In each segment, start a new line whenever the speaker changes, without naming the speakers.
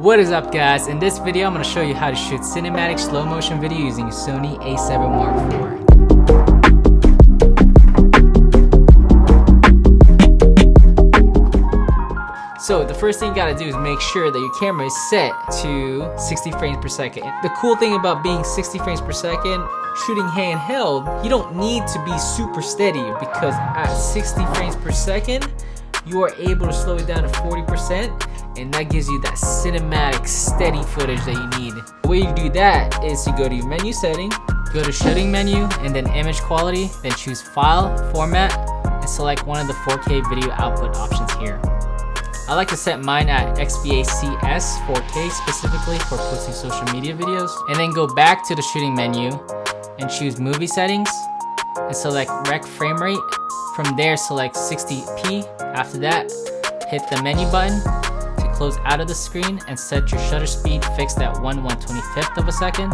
What is up, guys? In this video I'm going to show you how to shoot cinematic slow motion video using Sony A7IV. So the first thing you gotta do is make sure that your camera is set to 60 frames per second. The cool thing about being 60 frames per second, shooting handheld, you don't need to be super steady, because at 60 frames per second, you are able to slow it down to 40%, and that gives you that cinematic steady footage that you need. The way you do that is you go to your menu setting, go to shooting menu, and then image quality, then choose file, format, and select one of the 4K video output options here. I like to set mine at XVACS 4K specifically for posting social media videos, and then go back to the shooting menu and choose movie settings and select rec frame rate. From there select 60p. After that, hit the menu button to close out of the screen and set your shutter speed fixed at 1/125th of a second.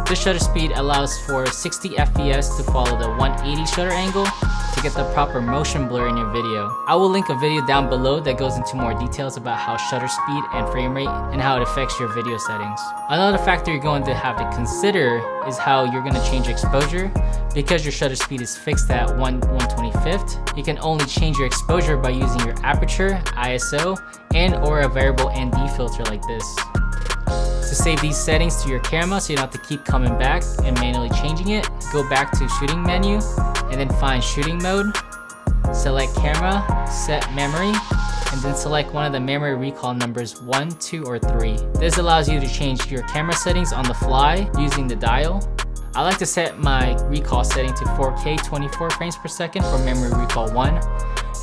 This shutter speed allows for 60 fps to follow the 180 shutter angle to get the proper motion blur in your video. I will link a video down below that goes into more details about how shutter speed and frame rate and how it affects your video settings. Another factor you're going to have to consider is how you're going to change exposure. Because your shutter speed is fixed at 1/125th, you can only change your exposure by using your aperture, ISO, and or a variable ND filter like this. To save these settings to your camera so you don't have to keep coming back and manually changing it, go back to shooting menu and then find shooting mode, select camera, set memory, and then select one of the memory recall numbers 1, 2, or 3. This allows you to change your camera settings on the fly using the dial. I like to set my recall setting to 4K 24 frames per second for memory recall 1.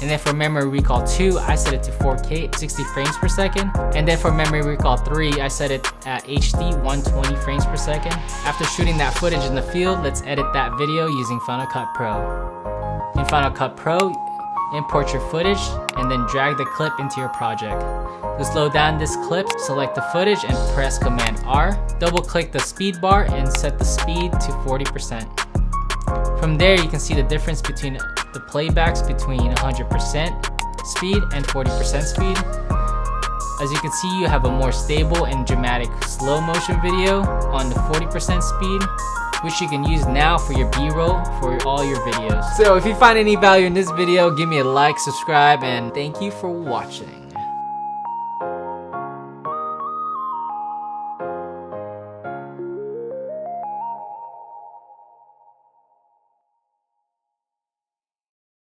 And then for memory recall 2, I set it to 4K 60 frames per second. And then for memory recall 3, I set it at HD 120 frames per second. After shooting that footage in the field, let's edit that video using Final Cut Pro. In Final Cut Pro, import your footage and then drag the clip into your project. To slow down this clip, select the footage and press Command R. Double click the speed bar and set the speed to 40%. From there, you can see the difference between the playbacks between 100% speed and 40% speed. As you can see, you have a more stable and dramatic slow motion video on the 40% speed, which you can use now for your B-roll for all your videos. So if you find any value in this video, give me a like, subscribe, and thank you for watching.